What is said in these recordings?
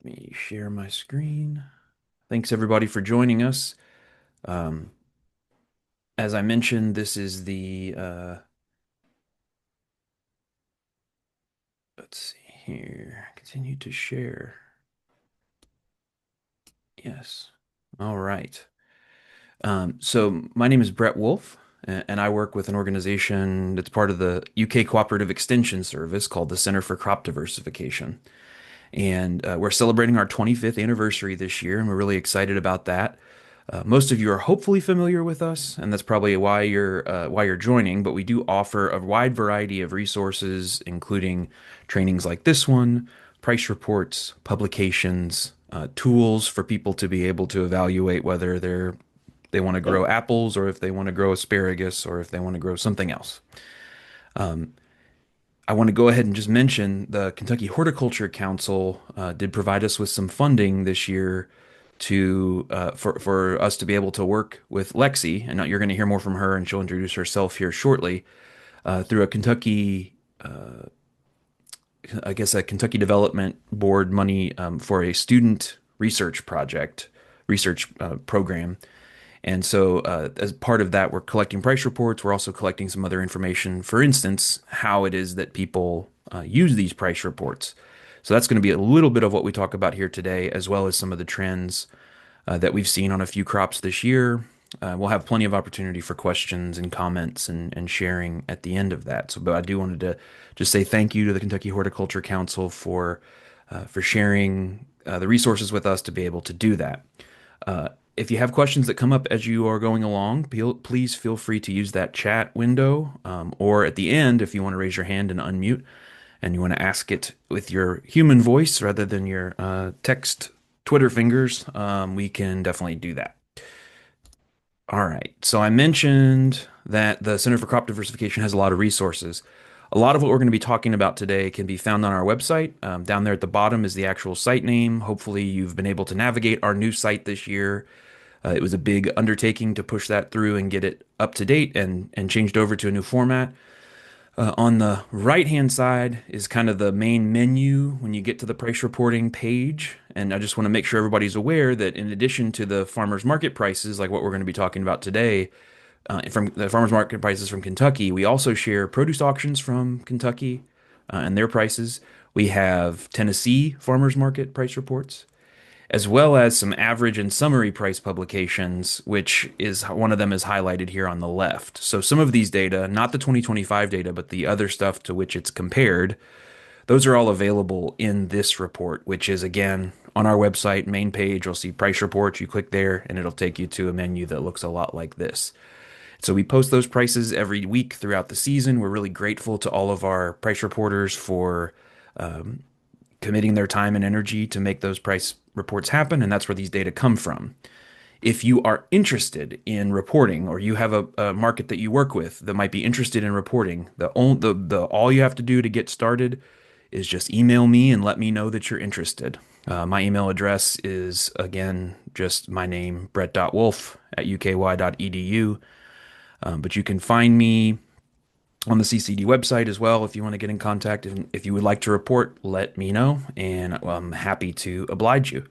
Me share my screen. Thanks everybody for joining us. Um, as I mentioned, this is let's see here, continue to share. Yes. All right. So my name is Brett Wolff, and I work with an organization that's part of the UK Cooperative Extension Service called the Center for Crop Diversification. And we're celebrating our 25th anniversary this year, and we're really excited about that. Most of you are hopefully familiar with us, and that's probably why you're joining. But we do offer a wide variety of resources, including trainings like this one, price reports, publications, tools for people to be able to evaluate whether they want to grow apples or if they want to grow asparagus or if they want to grow something else. I want to go ahead and just mention the Kentucky Horticulture Council did provide us with some funding this year to for us to be able to work with Lexi, and you're going to hear more from her, and she'll introduce herself here shortly through a Kentucky, I guess, a Kentucky Development Board money for a student research program. And so, as part of that, we're collecting price reports. We're also collecting some other information, for instance, how it is that people use these price reports. So, that's going to be a little bit of what we talk about here today, as well as some of the trends that we've seen on a few crops this year. We'll have plenty of opportunity for questions and comments and sharing at the end of that. So, but I do wanted to just say thank you to the Kentucky Horticulture Council for sharing the resources with us to be able to do that. If you have questions that come up as you are going along, please feel free to use that chat window, or at the end, if you want to raise your hand and unmute, and you want to ask it with your human voice rather than your text Twitter fingers, we can definitely do that. All right. So I mentioned that the Center for Crop Diversification has a lot of resources. A lot of what we're going to be talking about today can be found on our website. Down there at the bottom is the actual site name. Hopefully, you've been able to navigate our new site this year. It was a big undertaking to push that through and get it up to date and changed over to a new format. On the right-hand side is kind of the main menu when you get to the price reporting page. And I just want to make sure everybody's aware that in addition to the farmers market prices, like what we're going to be talking about today, from the farmers market prices from Kentucky, we also share produce auctions from Kentucky and their prices. We have Tennessee farmers market price reports, as well as some average and summary price publications, which is one of them is highlighted here on the left. So some of these data, not the 2025 data, but the other stuff to which it's compared, those are all available in this report, which is again on our website main page. You'll see price reports. You click there and it'll take you to a menu that looks a lot like this. So we post those prices every week throughout the season. We're really grateful to all of our price reporters for committing their time and energy to make those price reports happen, and that's where these data come from. If you are interested in reporting, or you have a market that you work with that might be interested in reporting, all you have to do to get started is just email me and let me know that you're interested. My email address is again just my name, brett.wolff@uky.edu. But you can find me on the CCD website as well if you want to get in contact. If you would like to report, let me know, and I'm happy to oblige you.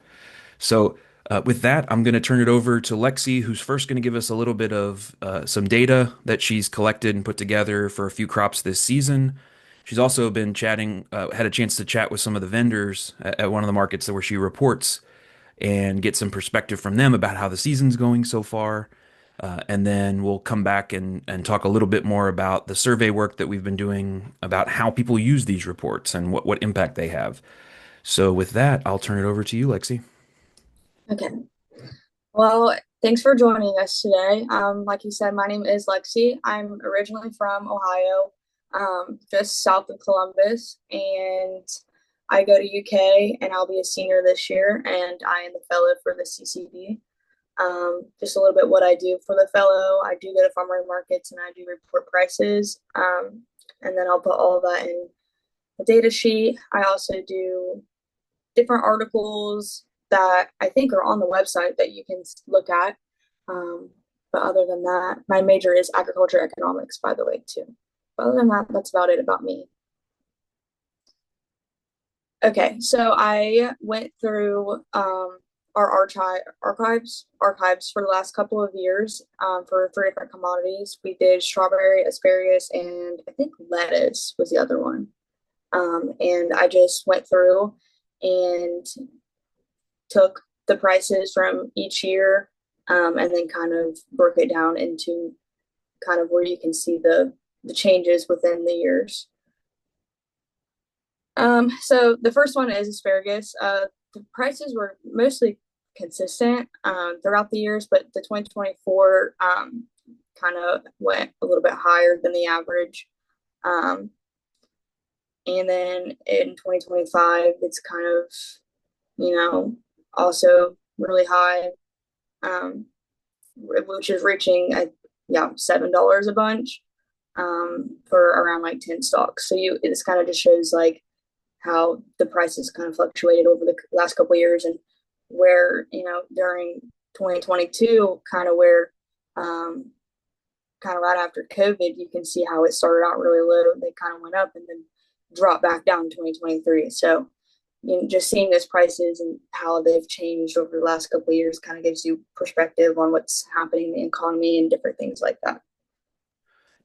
So, with that, I'm going to turn it over to Lexi, who's first going to give us a little bit of some data that she's collected and put together for a few crops this season. She's also been had a chance to chat with some of the vendors at one of the markets where she reports and get some perspective from them about how the season's going so far. And then we'll come back and talk a little bit more about the survey work that we've been doing about how people use these reports and what impact they have. So, with that, I'll turn it over to you, Lexi. Okay. Well, thanks for joining us today. Like you said, my name is Lexi. I'm originally from Ohio, just south of Columbus, and I go to UK and I'll be a senior this year, and I am the fellow for the CCB. Just a little bit what I do for the fellow. I do go to farmer markets and I do report prices, and then I'll put all that in the data sheet. I also do different articles that I think are on the website that you can look at. Um, but other than that, my major is agriculture economics, by the way, too. But other than that, that's about it about me. Okay, so I went through our archives for the last couple of years for three different commodities. We did strawberry, asparagus, and I think lettuce was the other one. And I just went through and took the prices from each year, and then kind of broke it down into kind of where you can see the changes within the years. So the first one is asparagus. The prices were mostly consistent throughout the years, but the 2024 kind of went a little bit higher than the average. Um, and then in 2025, it's kind of, you know, also really high, um, which is reaching, yeah, $7 a bunch for around like 10 stocks. So this kind of just shows like how the prices kind of fluctuated over the last couple of years and where, during 2022, kind of where, kind of right after COVID, you can see how it started out really low. They kind of went up and then dropped back down in 2023. So, just seeing those prices and how they've changed over the last couple of years kind of gives you perspective on what's happening in the economy and different things like that.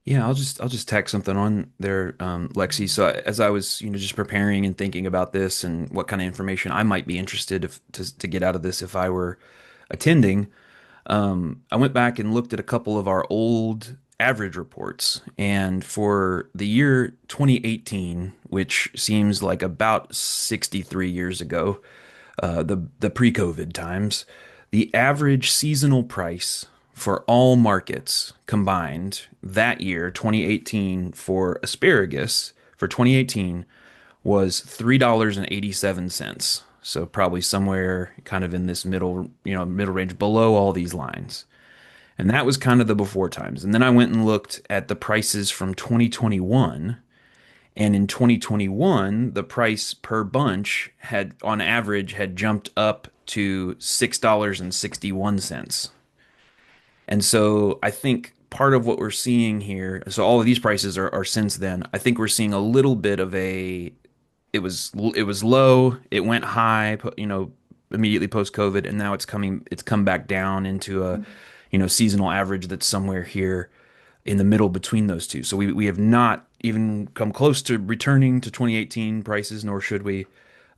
Yeah, I'll just tack something on there, Lexi. So as I was, just preparing and thinking about this and what kind of information I might be interested to get out of this if I were attending, I went back and looked at a couple of our old average reports, and for the year 2018, which seems like about 63 years ago, the pre-COVID times, the average seasonal price for all markets combined that year, 2018, for asparagus for 2018 was $3.87. So probably somewhere kind of in this middle range below all these lines. And that was kind of the before times. And then I went and looked at the prices from 2021, and in 2021, the price per bunch had, on average, had jumped up to $6.61. And so I think part of what we're seeing here, so all of these prices are since then, I think we're seeing a little bit of it was low, it went high, immediately post COVID, and now it's come back down into a, seasonal average that's somewhere here in the middle between those two. So we have not even come close to returning to 2018 prices, nor should we.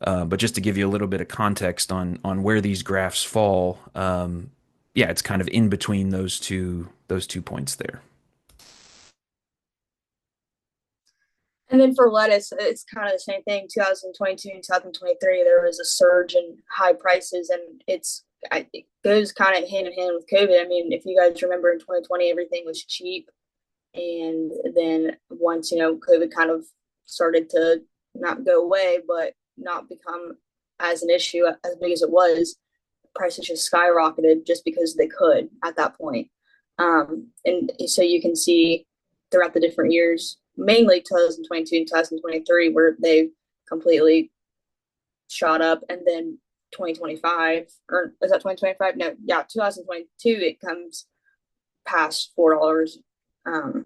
But just to give you a little bit of context on where these graphs fall, yeah, it's kind of in between those two points there. And then for lettuce, it's kind of the same thing. 2022 and 2023, there was a surge in high prices, and it goes kind of hand in hand with COVID. I mean, if you guys remember in 2020, everything was cheap, and then once COVID kind of started to not go away, but not become as an issue as big as it was, prices just skyrocketed just because they could at that point. And so you can see throughout the different years, mainly 2022 and 2023, where they completely shot up. And then 2025, or is that 2025? No, yeah, 2022, it comes past $4 um,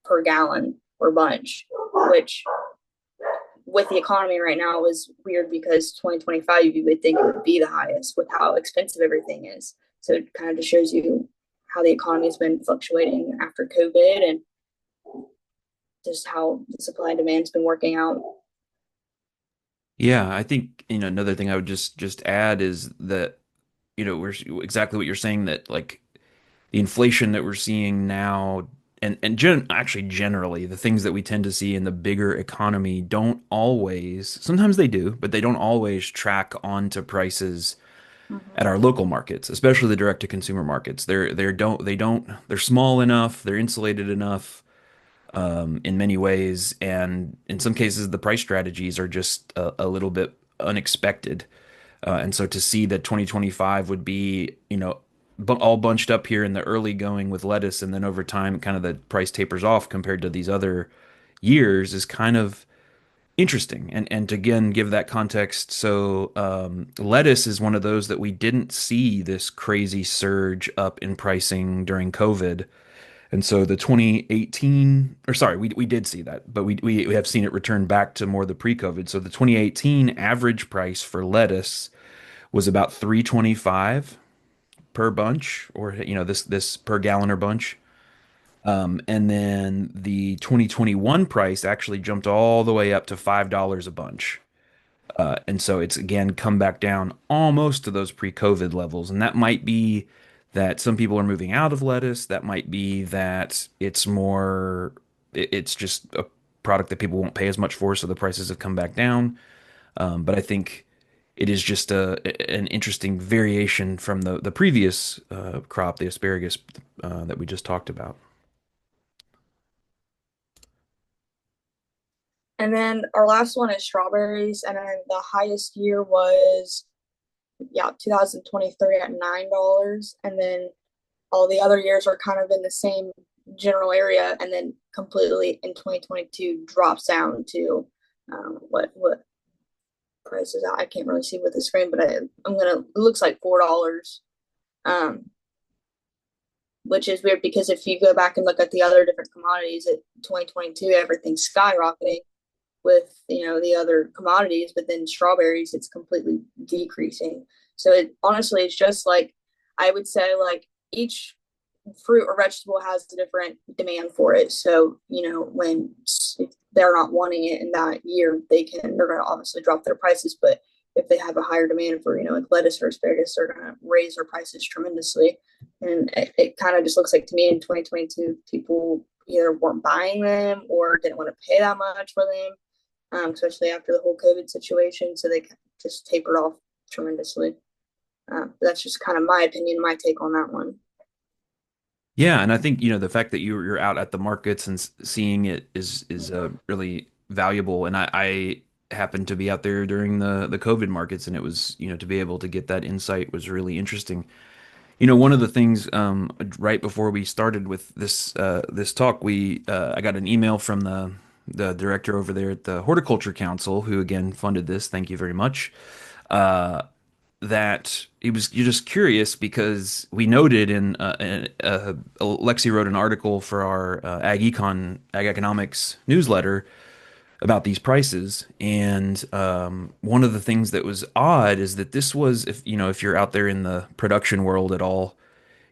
per gallon or bunch, which with the economy right now is weird because 2025 you would think it would be the highest with how expensive everything is. So it kind of just shows you how the economy has been fluctuating after COVID and just how the supply and demand's been working out. Yeah, I think, another thing I would just add is that, we're exactly what you're saying, that like the inflation that we're seeing now, actually generally the things that we tend to see in the bigger economy don't always, sometimes they do, but they don't always track onto prices Mm-hmm. at our local markets, especially the direct to consumer markets. They're small enough, they're insulated enough in many ways, and in some cases the price strategies are just a little bit unexpected. And so to see that 2025 would be, all bunched up here in the early going with lettuce, and then over time, kind of the price tapers off compared to these other years is kind of interesting. And to again give that context, so lettuce is one of those that we didn't see this crazy surge up in pricing during COVID. And so the 2018, or sorry, we did see that, but we have seen it return back to more the pre-COVID. So the 2018 average price for lettuce was about 325 per bunch, or this per gallon or bunch. And then the 2021 price actually jumped all the way up to $5 a bunch. And so it's again come back down almost to those pre-COVID levels. And that might be that some people are moving out of lettuce. That might be that it's just a product that people won't pay as much for, so the prices have come back down. But I think it is just an interesting variation from the previous crop, the asparagus that we just talked about. And then our last one is strawberries, and then the highest year was, yeah, 2023 at $9, and then all the other years are kind of in the same general area, and then completely in 2022 drops down to what price is that? I can't really see with the screen, but I'm gonna. It looks like $4, um, which is weird because if you go back and look at the other different commodities, at 2022 everything's skyrocketing with the other commodities, but then strawberries it's completely decreasing. So it honestly it's just like I would say like each fruit or vegetable has a different demand for it. So when if they're not wanting it in that year, they're going to obviously drop their prices. But if they have a higher demand for like lettuce or asparagus, they're going to raise their prices tremendously. And it kind of just looks like to me in 2022 people either weren't buying them or didn't want to pay that much for them, especially after the whole COVID situation. So they just tapered off tremendously. That's just kind of my opinion, my take on that one. Yeah, and I think the fact that you're out at the markets and seeing it is really valuable. And I happened to be out there during the COVID markets, and it was to be able to get that insight was really interesting. One of the things right before we started with this talk, we I got an email from the director over there at the Horticulture Council, who again funded this. Thank you very much. Uh, that you're just curious because we noted Lexi wrote an article for our Ag Economics newsletter about these prices, and one of the things that was odd is that this was, if you're out there in the production world at all,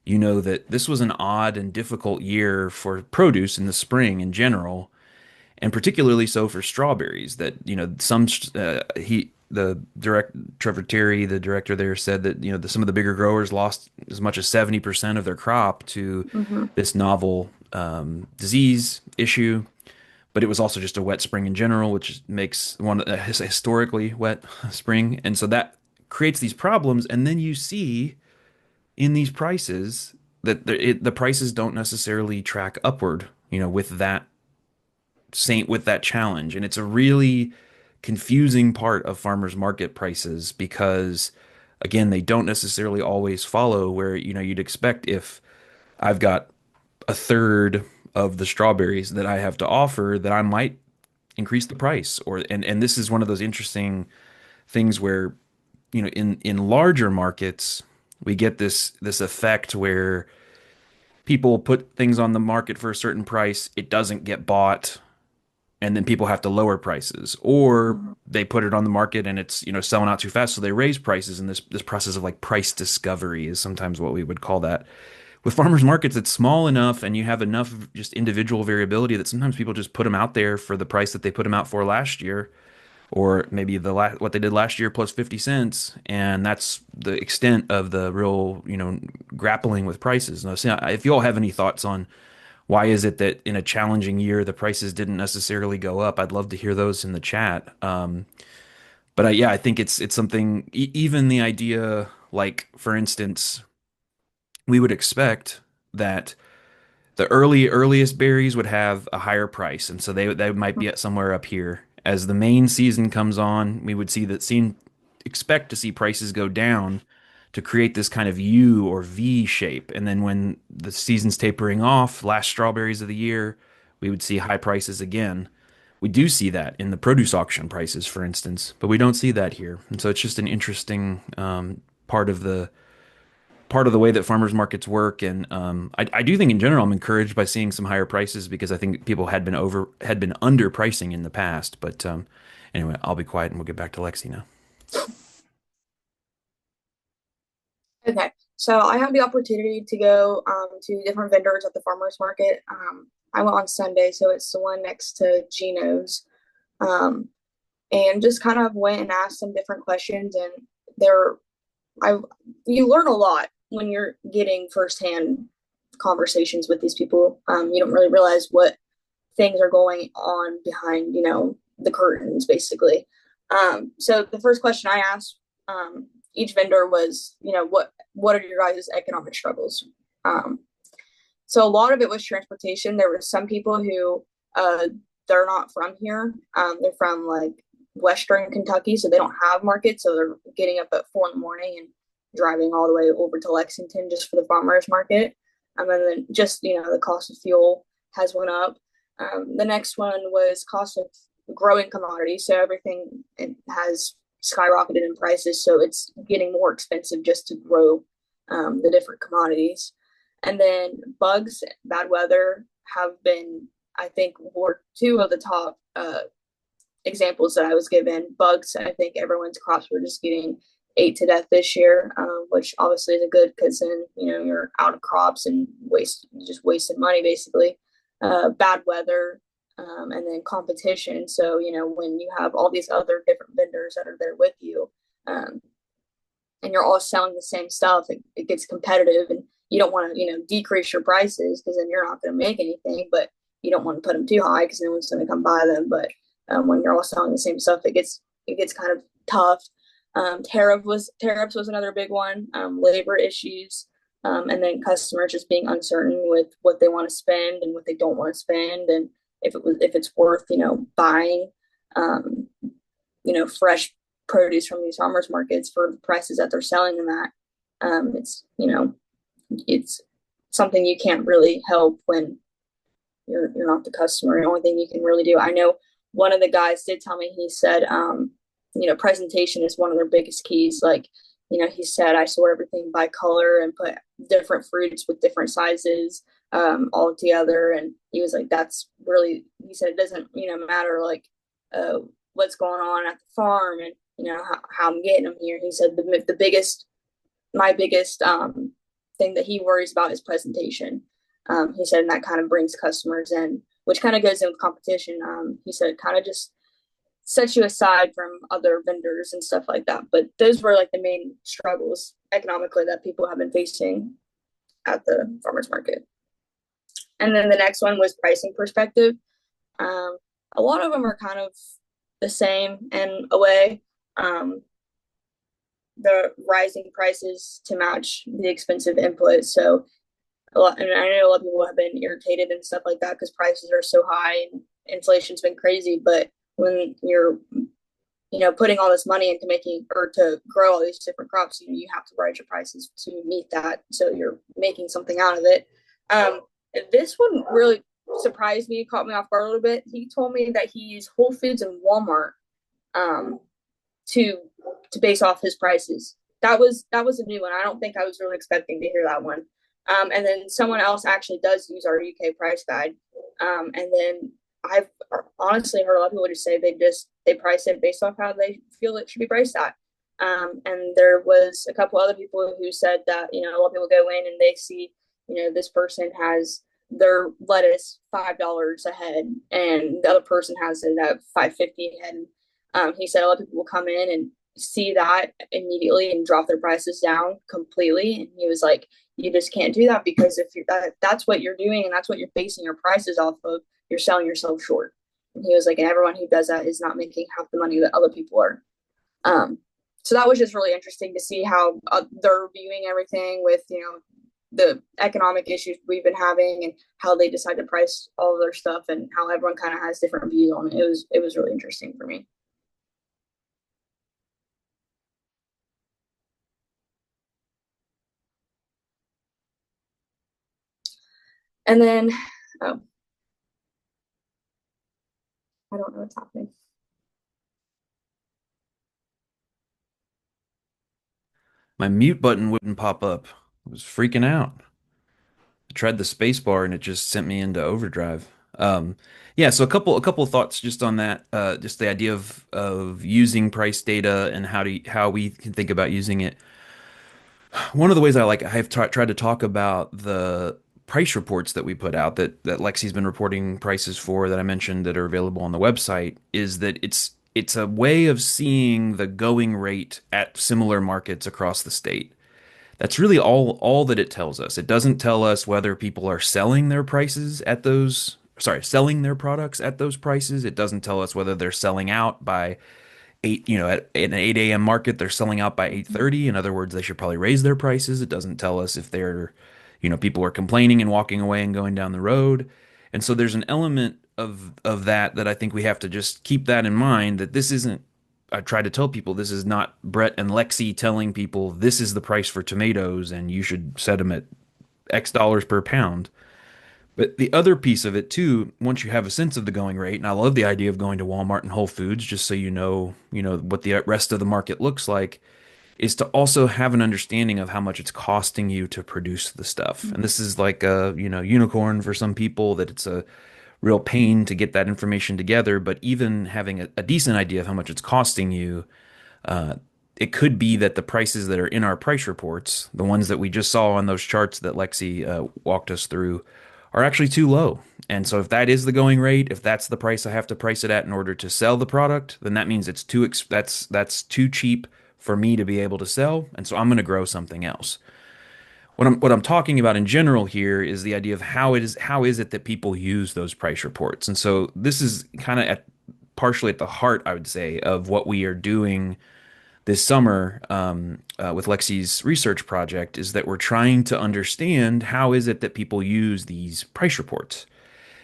you know that this was an odd and difficult year for produce in the spring in general, and particularly so for strawberries. That some he the direct Trevor Terry, the director there, said that some of the bigger growers lost as much as 70% of their crop to Mm-hmm. this novel disease issue. But it was also just a wet spring in general, which makes one a historically wet spring, and so that creates these problems. And then you see in these prices that the prices don't necessarily track upward, with that challenge. And it's a really confusing part of farmers market prices because again, they don't necessarily always follow where you'd expect. If I've got a third of the strawberries that I have to offer, that I might increase the price. And this is one of those interesting things where in larger markets we get this effect where people put things on the market for a certain price, it doesn't get bought, and then people have to lower prices, or Mm-hmm. they put it on the market and it's selling out too fast, so they raise prices. And this process of like price discovery is sometimes what we would call that. With farmers markets, it's small enough and you have enough just individual variability that sometimes people just put them out there for the price that they put them out for last year, or maybe what they did last year plus 50 cents, and that's the extent of the real grappling with prices. Now, so if you all have any thoughts on why is it that in a challenging year the prices didn't necessarily go up, I'd love to hear those in the chat. But yeah, I think it's something. Even the idea, like for instance, we would expect that the earliest berries would have a higher price, and so they might be at somewhere up here. As the main season comes on, we would expect to see prices go down to create this kind of U or V shape. And then when the season's tapering off, last strawberries of the year, we would see high prices again. We do see that in the produce auction prices, for instance, but we don't see that here. And so it's just an interesting part of part of the way that farmers markets work. And I do think in general, I'm encouraged by seeing some higher prices because I think people had been underpricing in the past. But anyway, I'll be quiet and we'll get back to Lexi now. Okay, so I had the opportunity to go to different vendors at the farmers market. I went on Sunday, so it's the one next to Gino's, um, and just kind of went and asked some different questions. And there, I you learn a lot when you're getting firsthand conversations with these people. You don't really realize what things are going on behind, the curtains, basically. So the first question I asked each vendor was, what are your guys' economic struggles? Um, so a lot of it was transportation. There were some people who they're not from here. They're from like Western Kentucky, so they don't have markets. So they're getting up at 4 in the morning and driving all the way over to Lexington just for the farmers market. And then just the cost of fuel has went up. The next one was cost of growing commodities. So everything it has skyrocketed in prices, so it's getting more expensive just to grow the different commodities. And then bugs, bad weather have been, I think, were two of the top examples that I was given. Bugs, I think everyone's crops were just getting ate to death this year, which obviously is a good because then you're out of crops and just wasted money basically. Bad weather, and then competition. So when you have all these other different vendors that are there with you, um, and you're all selling the same stuff, it gets competitive, and you don't want to decrease your prices because then you're not going to make anything, but you don't want to put them too high because no one's going to come buy them. But when you're all selling the same stuff, it gets kind of tough. Tariffs was another big one. Labor issues, and then customers just being uncertain with what they want to spend and what they don't want to spend, and if it's worth buying um, fresh produce from these farmers markets for the prices that they're selling them at. It's something you can't really help when you're not the customer. The only thing you can really do. I know one of the guys did tell me. He said, presentation is one of their biggest keys. Like, he said, I sort everything by color and put different fruits with different sizes all together. And he was like, that's really. He said it doesn't matter like what's going on at the farm and how I'm getting them here. He said my biggest thing that he worries about is presentation. He said, and that kind of brings customers in, which kind of goes in with competition. He said, it kind of just sets you aside from other vendors and stuff like that. But those were like the main struggles economically that people have been facing at the farmers market. And then the next one was pricing perspective. Um, a lot of them are kind of the same in a way. Um, the rising prices to match the expensive inputs. So and I know a lot of people have been irritated and stuff like that because prices are so high and inflation's been crazy. But when you're, putting all this money into making or to grow all these different crops, you have to raise your prices to meet that. So you're making something out of it. Um, this one really surprised me, caught me off guard a little bit. He told me that he used Whole Foods and Walmart um, to base off his prices. That was a new one. I don't think I was really expecting to hear that one. And then someone else actually does use our UK price guide. And then I've honestly heard a lot of people just say they price it based off how they feel it should be priced at. And there was a couple other people who said that a lot of people go in and they see this person has their lettuce $5 a head, and the other person has it at 5.50 a head. He said a lot of people will come in and see that immediately and drop their prices down completely. And he was like, you just can't do that because if that's what you're doing and that's what you're basing your prices off of, you're selling yourself short. And he was like, and everyone who does that is not making half the money that other people are. So that was just really interesting to see how they're viewing everything with, the economic issues we've been having and how they decide to price all of their stuff and how everyone kind of has different views on it. It was really interesting for me. And then, oh, I don't know what's happening. My mute button wouldn't pop up. I was freaking out. I tried the space bar and it just sent me into overdrive. Um, yeah, so a couple of thoughts just on that. Just the idea of using price data and how we can think about using it. One of the ways I have tried to talk about the price reports that we put out that Lexi's been reporting prices for that I mentioned that are available on the website is that it's a way of seeing the going rate at similar markets across the state. That's really all that it tells us. It doesn't tell us whether people are selling their prices at those, sorry, selling their products at those prices. It doesn't tell us whether they're selling out by eight, at an 8 a.m. market, they're selling out by 8:30. In other words, they should probably raise their prices. It doesn't tell us if people are complaining and walking away and going down the road. And so there's an element of that I think we have to just keep that in mind that this isn't I try to tell people this is not Brett and Lexi telling people this is the price for tomatoes and you should set them at X dollars per pound. But the other piece of it too, once you have a sense of the going rate, and I love the idea of going to Walmart and Whole Foods just so you know what the rest of the market looks like, is to also have an understanding of how much it's costing you to produce the stuff. And this is like a, unicorn for some people that it's a real pain to get that information together, but even having a decent idea of how much it's costing you, uh, it could be that the prices that are in our price reports, the ones that we just saw on those charts that Lexi walked us through, are actually too low. And so if that is the going rate, if that's the price I have to price it at in order to sell the product, then that means that's too cheap for me to be able to sell, and so I'm going to grow something else. What I'm talking about in general here is the idea of how is it that people use those price reports. And so this is kind of at partially at the heart, I would say, of what we are doing this summer with Lexi's research project is that we're trying to understand how is it that people use these price reports.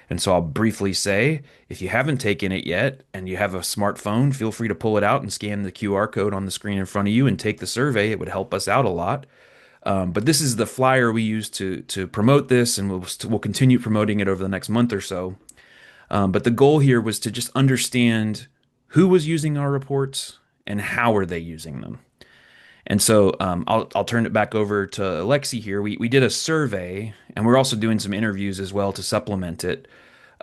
And so I'll briefly say, if you haven't taken it yet and you have a smartphone, feel free to pull it out and scan the QR code on the screen in front of you and take the survey. It would help us out a lot. But this is the flyer we use to promote this, and we'll continue promoting it over the next month or so. But the goal here was to just understand who was using our reports and how are they using them. And so I'll turn it back over to Lexi here. We did a survey, and we're also doing some interviews as well to supplement it.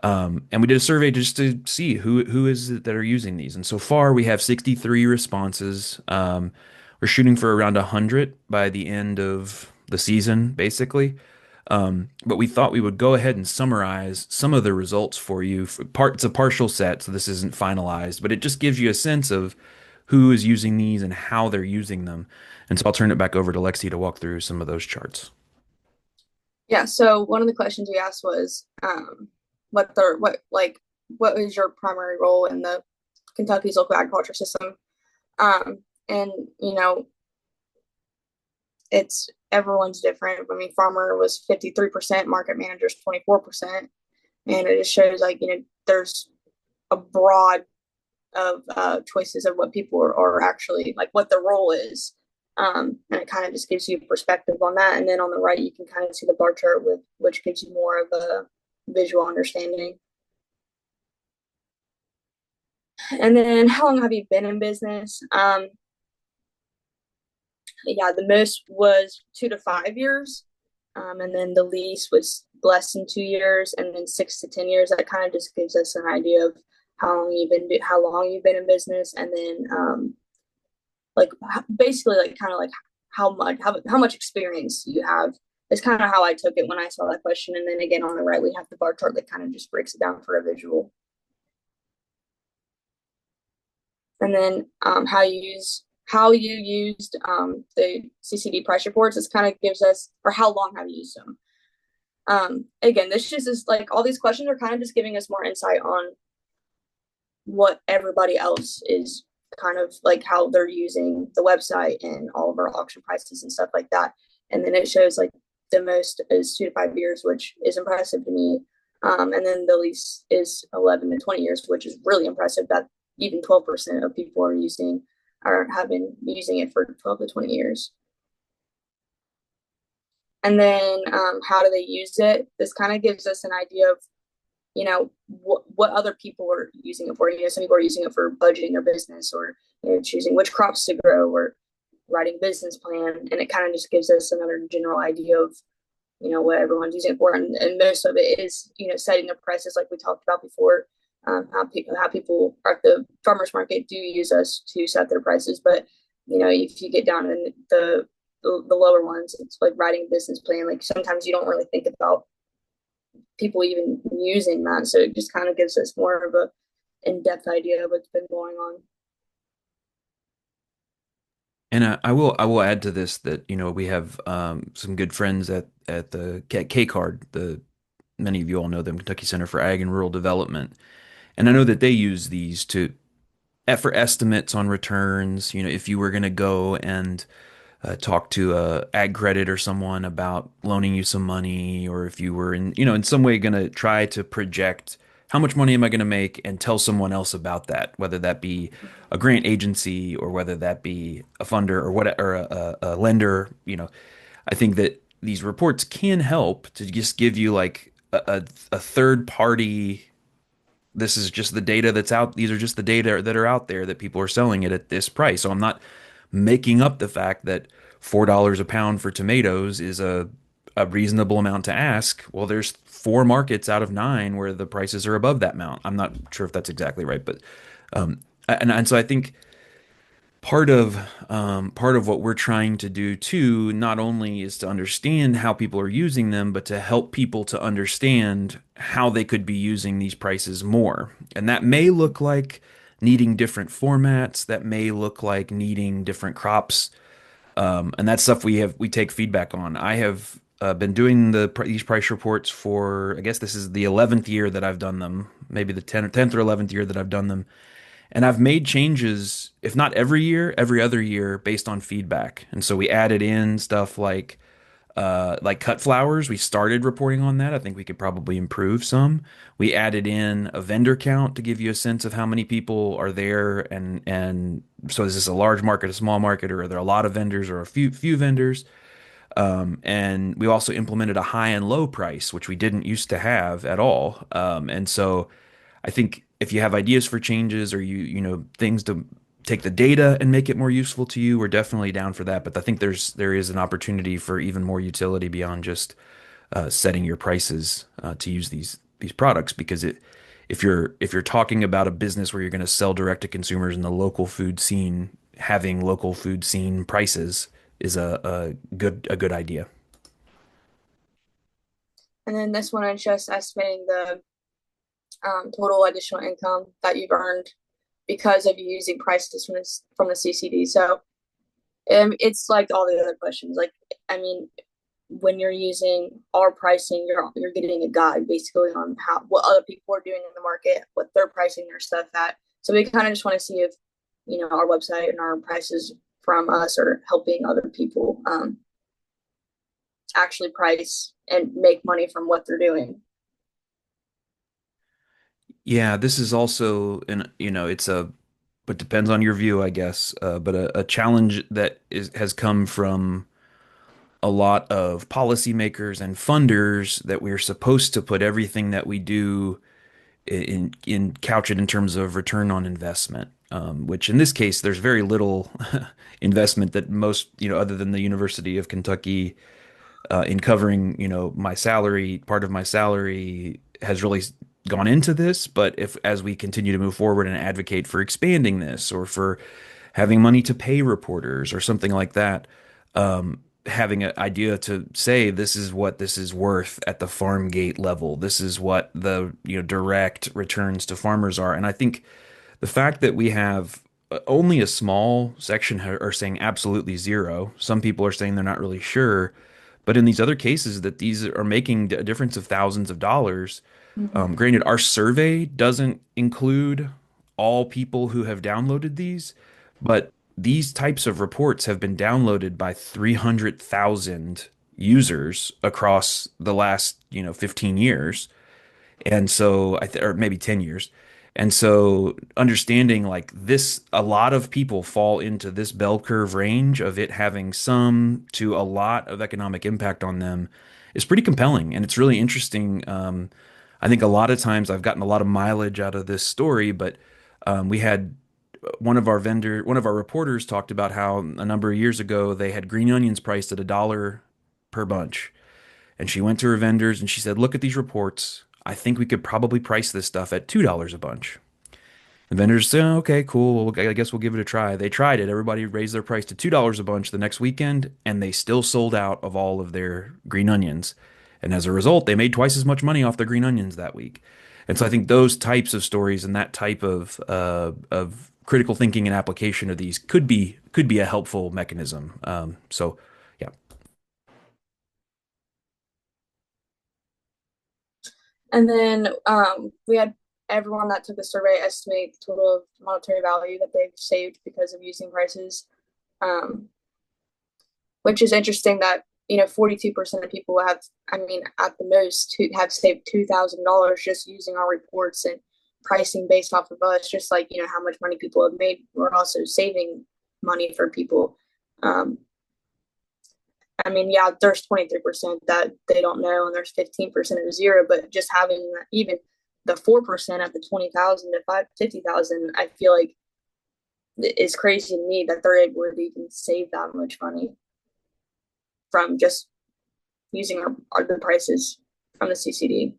And we did a survey just to see who is it that are using these. And so far, we have 63 responses. We're shooting for around 100 by the end of the season, basically. But we thought we would go ahead and summarize some of the results for you. It's a partial set, so this isn't finalized, but it just gives you a sense of who is using these and how they're using them. And so I'll turn it back over to Lexi to walk through some of those charts. Yeah, so one of the questions we asked was what is your primary role in the Kentucky's local agriculture system? And it's everyone's different. I mean, farmer was 53%, market managers 24%, and it just shows there's a broad of choices of what people are actually like what the role is. And it kind of just gives you perspective on that. And then on the right, you can kind of see the bar chart with which gives you more of a visual understanding. And then how long have you been in business? Yeah, the most was 2 to 5 years. And then the lease was less than 2 years, and then 6 to 10 years. That kind of just gives us an idea of how long you've been in business, and then like basically like kind of like how much experience you have. Is kind of how I took it when I saw that question. And then again on the right we have the bar chart that kind of just breaks it down for a visual. And then how you used the CCD price reports. This kind of gives us, or how long have you used them. Again, this just is like all these questions are kind of just giving us more insight on what everybody else is kind of like how they're using the website and all of our auction prices and stuff like that. And then it shows like the most is 2 to 5 years, which is impressive to me. And then the least is 11 to 20 years, which is really impressive that even 12% of people have been using it for 12 to 20 years. And then how do they use it? This kind of gives us an idea of what other people are using it for. Some people are using it for budgeting their business, or choosing which crops to grow, or writing business plan, and it kind of just gives us another general idea of what everyone's using it for, and most of it is setting the prices like we talked about before. How people at the farmers market do use us to set their prices, but if you get down in the lower ones, it's like writing a business plan. Like sometimes you don't really think about people even using that, so it just kind of gives us more of a in-depth idea of what's been going on. And I will add to this that we have some good friends at the K Card. The Many of you all know them, Kentucky Center for Ag and Rural Development, and I know that they use these to for estimates on returns. If you were going to go and talk to a ag credit or someone about loaning you some money, or if you were in some way going to try to project how much money am I going to make and tell someone else about that, whether that be a grant agency or whether that be a funder or what or a lender. I think that these reports can help to just give you like a third party. This is just the data that's out. These are just the data that are out there that people are selling it at this price. So I'm not making up the fact that $4 a pound for tomatoes is a reasonable amount to ask. Well, there's four markets out of nine where the prices are above that amount. I'm not sure if that's exactly right, but and so I think part of what we're trying to do too, not only is to understand how people are using them, but to help people to understand how they could be using these prices more. And that may look like needing different formats, that may look like needing different crops, and that's stuff we take feedback on. I have been doing these price reports for, I guess this is the 11th year that I've done them, maybe the 10th or 11th year that I've done them. And I've made changes, if not every year, every other year based on feedback. And so we added in stuff like cut flowers. We started reporting on that. I think we could probably improve some. We added in a vendor count to give you a sense of how many people are there, and so is this a large market, a small market, or are there a lot of vendors or a few vendors? And we also implemented a high and low price, which we didn't used to have at all. And so I think if you have ideas for changes, or things to take the data and make it more useful to you, we're definitely down for that. But I think there is an opportunity for even more utility beyond just setting your prices to use these products, because if you're talking about a business where you're going to sell direct to consumers in the local food scene, having local food scene prices is a good idea. And then this one is just estimating the total additional income that you've earned because of you using prices from the CCD. So it's like all the other questions. Like, I mean, when you're using our pricing, you're getting a guide basically on how what other people are doing in the market, what they're pricing their stuff at. So we kind of just want to see if our website and our prices from us are helping other people actually price and make money from what they're doing. Yeah, this is also it's but depends on your view, I guess. But a challenge that has come from a lot of policymakers and funders, that we're supposed to put everything that we do in couch it in terms of return on investment. Which in this case, there's very little investment that most, other than the University of Kentucky, in covering, my salary, part of my salary has really gone into this. But if as we continue to move forward and advocate for expanding this, or for having money to pay reporters or something like that, having an idea to say this is what this is worth at the farm gate level, this is what the direct returns to farmers are. And I think the fact that we have only a small section are saying absolutely zero. Some people are saying they're not really sure. But in these other cases, that these are making a difference of thousands of dollars. Mm-hmm. Granted, our survey doesn't include all people who have downloaded these, but these types of reports have been downloaded by 300,000 users across the last, 15 years. And so, or maybe 10 years. And so, understanding like this, a lot of people fall into this bell curve range of it having some to a lot of economic impact on them is pretty compelling. And it's really interesting. I think a lot of times I've gotten a lot of mileage out of this story, but we had one of our reporters talked about how a number of years ago they had green onions priced at $1 per bunch. And she went to her vendors and she said, "Look at these reports. I think we could probably price this stuff at $2 a bunch." The vendors said, "Oh, okay, cool. Well, I guess we'll give it a try." They tried it. Everybody raised their price to $2 a bunch the next weekend, and they still sold out of all of their green onions. And as a result, they made twice as much money off their green onions that week. And so I think those types of stories and that type of critical thinking and application of these could be a helpful mechanism. So yeah. And then we had everyone that took the survey estimate the total monetary value that they've saved because of using prices, um, which is interesting that 42% of people have, I mean, at the most, have saved $2,000 just using our reports and pricing based off of us. Just like how much money people have made, we're also saving money for people. Um, I mean, yeah, there's 23% that they don't know, and there's 15% of zero. But just having even the 4% at the 20,000 to 50,000, I feel like is crazy to me that they're able to even save that much money from just using the prices from the CCD.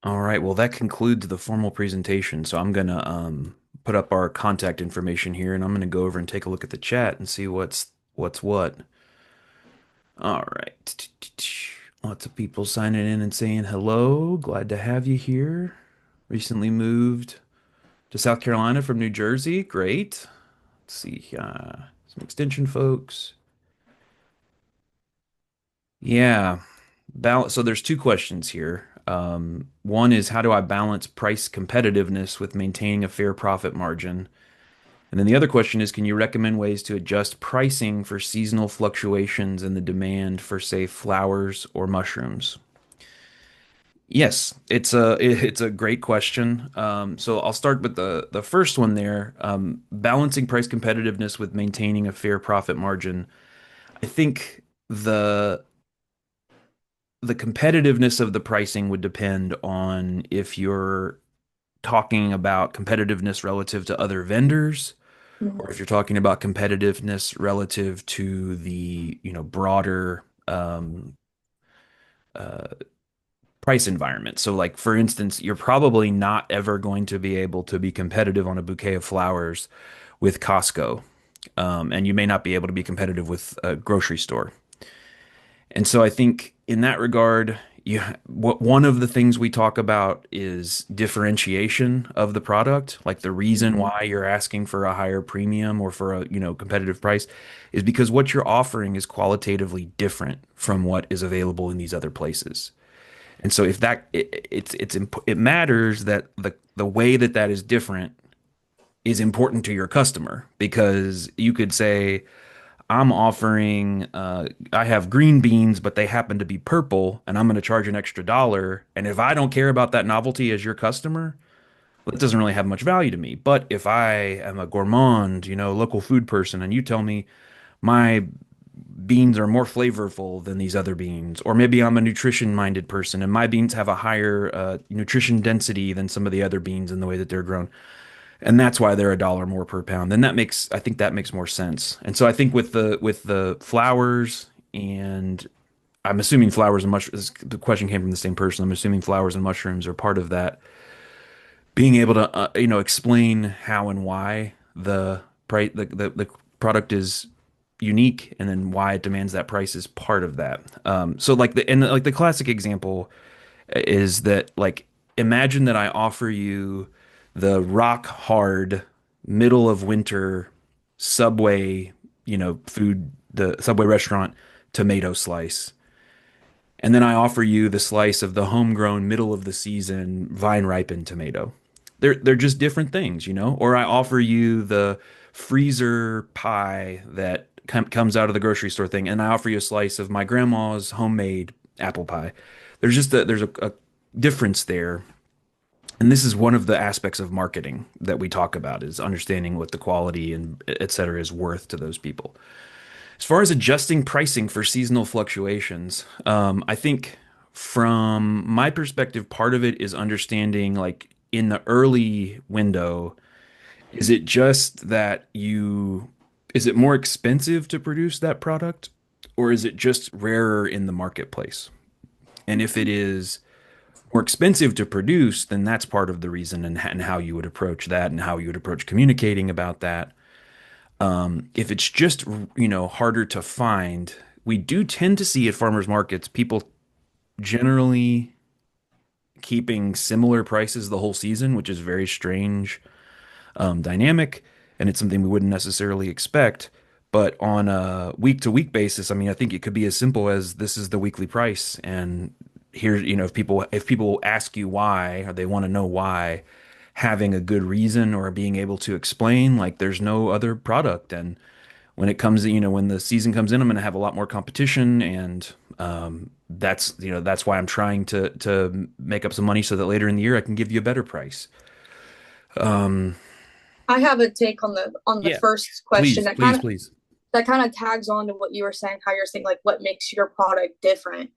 All right. Well, that concludes the formal presentation. So I'm gonna put up our contact information here, and I'm gonna go over and take a look at the chat and see what's what. All right. Lots of people signing in and saying hello. Glad to have you here. Recently moved to South Carolina from New Jersey. Great. Let's see. Some extension folks. Yeah. So there's two questions here. One is how do I balance price competitiveness with maintaining a fair profit margin? And then the other question is, can you recommend ways to adjust pricing for seasonal fluctuations in the demand for, say, flowers or mushrooms? Yes, it's a great question. So I'll start with the first one there. Balancing price competitiveness with maintaining a fair profit margin. I think the competitiveness of the pricing would depend on if you're talking about competitiveness relative to other vendors, or if Mm-hmm. you're talking about competitiveness relative to the, broader uh, price environment. So, like for instance, you're probably not ever going to be able to be competitive on a bouquet of flowers with Costco, and you may not be able to be competitive with a grocery store. And so I think in that regard, one of the things we talk about is differentiation of the product. Like the reason Mm-hmm. why you're asking for a higher premium or for a, competitive price is because what you're offering is qualitatively different from what is available in these other places. And so if that it matters that the way that that is different is important to your customer because you could say, I'm offering, I have green beans, but they happen to be purple, and I'm going to charge an extra dollar. And if I don't care about that novelty as your customer, well, it doesn't really have much value to me. But if I am a gourmand, local food person, and you tell me my beans are more flavorful than these other beans, or maybe I'm a nutrition minded person and my beans have a higher nutrition density than some of the other beans in the way that they're grown, and that's why they're $1 more per pound. Then I think that makes more sense. And so I think with the flowers and I'm assuming flowers and mushrooms. The question came from the same person. I'm assuming flowers and mushrooms are part of that. Being able to explain how and why the product is unique and then why it demands that price is part of that. So like the classic example is that like imagine that I offer you the rock hard middle of winter Subway, food, the Subway restaurant tomato slice. And then I offer you the slice of the homegrown middle of the season vine ripened tomato. They're just different things, Or I offer you the freezer pie that comes out of the grocery store thing, and I offer you a slice of my grandma's homemade apple pie. There's a difference there, and this is one of the aspects of marketing that we talk about is understanding what the quality and et cetera is worth to those people. As far as adjusting pricing for seasonal fluctuations, I think From my perspective, part of it is understanding like in the early window, is it just that is it more expensive to produce that product, or is it just rarer in the marketplace? And if it is more expensive to produce, then that's part of the reason and how you would approach that and how you would approach communicating about that. If it's just, harder to find, we do tend to see at farmers markets people generally keeping similar prices the whole season, which is very strange dynamic, and it's something we wouldn't necessarily expect. But on a week to week basis, I mean, I think it could be as simple as this is the weekly price, and here, if people ask you why, or they want to know why, having a good reason or being able to explain, like there's no other product, and when it comes, when the season comes in, I'm going to have a lot more competition, and that's why I'm trying to make up some money so that later in the year I can give you a better price. Um, I have a take on the Yeah, first question please, please, please. that kind of tags on to what you were saying, how you're saying like what makes your product different.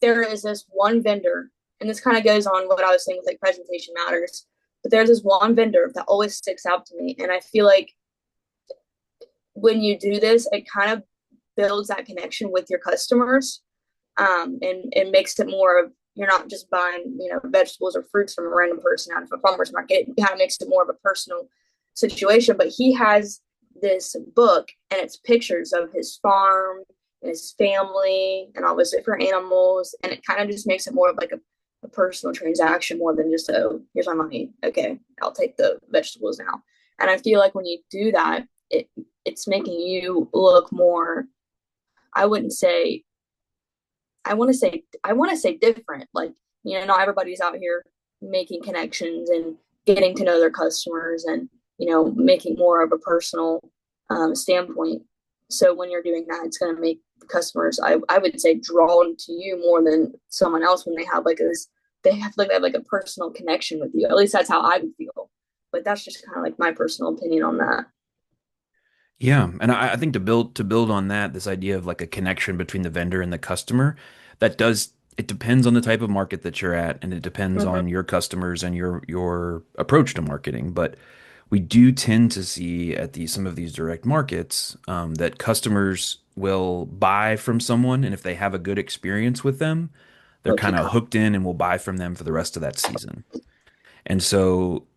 There is this one vendor, and this kind of goes on what I was saying with like presentation matters. But there's this one vendor that always sticks out to me, and I feel like when you do this, it kind of builds that connection with your customers, and it makes it more of you're not just buying vegetables or fruits from a random person out of a farmer's market. It kind of makes it more of a personal situation. But he has this book, and it's pictures of his farm and his family and all his different animals, and it kind of just makes it more of like a personal transaction more than just here's my money, okay, I'll take the vegetables now. And I feel like when you do that, it's making you look more, I wouldn't say, I want to say different. Like, not everybody's out here making connections and getting to know their customers and, making more of a personal standpoint. So when you're doing that, it's going to make the customers, I would say, drawn to you more than someone else when they have like this, they have like a personal connection with you. At least that's how I would feel. But that's just kind of like my personal opinion on that. Yeah, and I think to build on that, this idea of like a connection between the vendor and the customer, that does it depends on the type of market that you're at, and it depends Mm-hmm. on your customers and your approach to marketing. But we do tend to see at some of these direct markets that customers will buy from someone, and if they have a good experience with them, they're kind of Horticulture. hooked in and will buy from them for the rest of that season. And so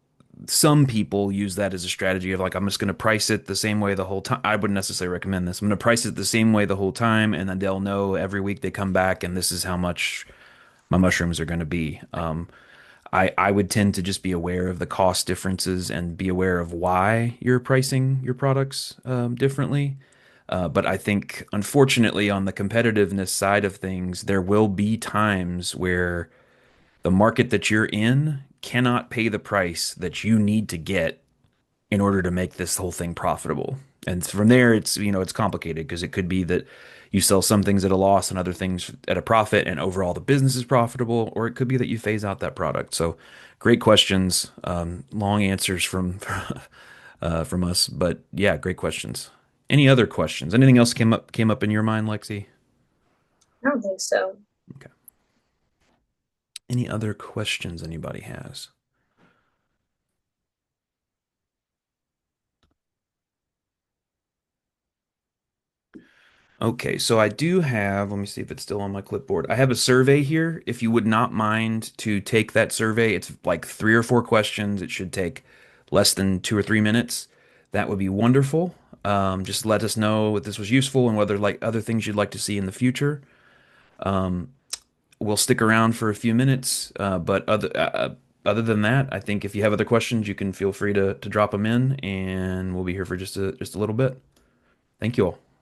some people use that as a strategy of like, I'm just going to price it the same way the whole time. I wouldn't necessarily recommend this. I'm going to price it the same way the whole time, and then they'll know every week they come back, and this is how much my mushrooms are going to be. I would tend to just be aware of the cost differences and be aware of why you're pricing your products differently. But I think, unfortunately, on the competitiveness side of things, there will be times where the market that you're in cannot pay the price that you need to get in order to make this whole thing profitable. And from there, it's complicated because it could be that you sell some things at a loss and other things at a profit, and overall the business is profitable, or it could be that you phase out that product. So, great questions, long answers from us, but yeah, great questions. Any other questions? Anything else came up in your mind, Lexi? I don't think so. Okay. Any other questions anybody has? Okay, so I do have, let me see if it's still on my clipboard. I have a survey here. If you would not mind to take that survey, it's like 3 or 4 questions. It should take less than 2 or 3 minutes. That would be wonderful. Just let us know if this was useful and whether like other things you'd like to see in the future. We'll stick around for a few minutes, but other than that, I think if you have other questions, you can feel free to drop them in, and we'll be here for just a little bit. Thank you all.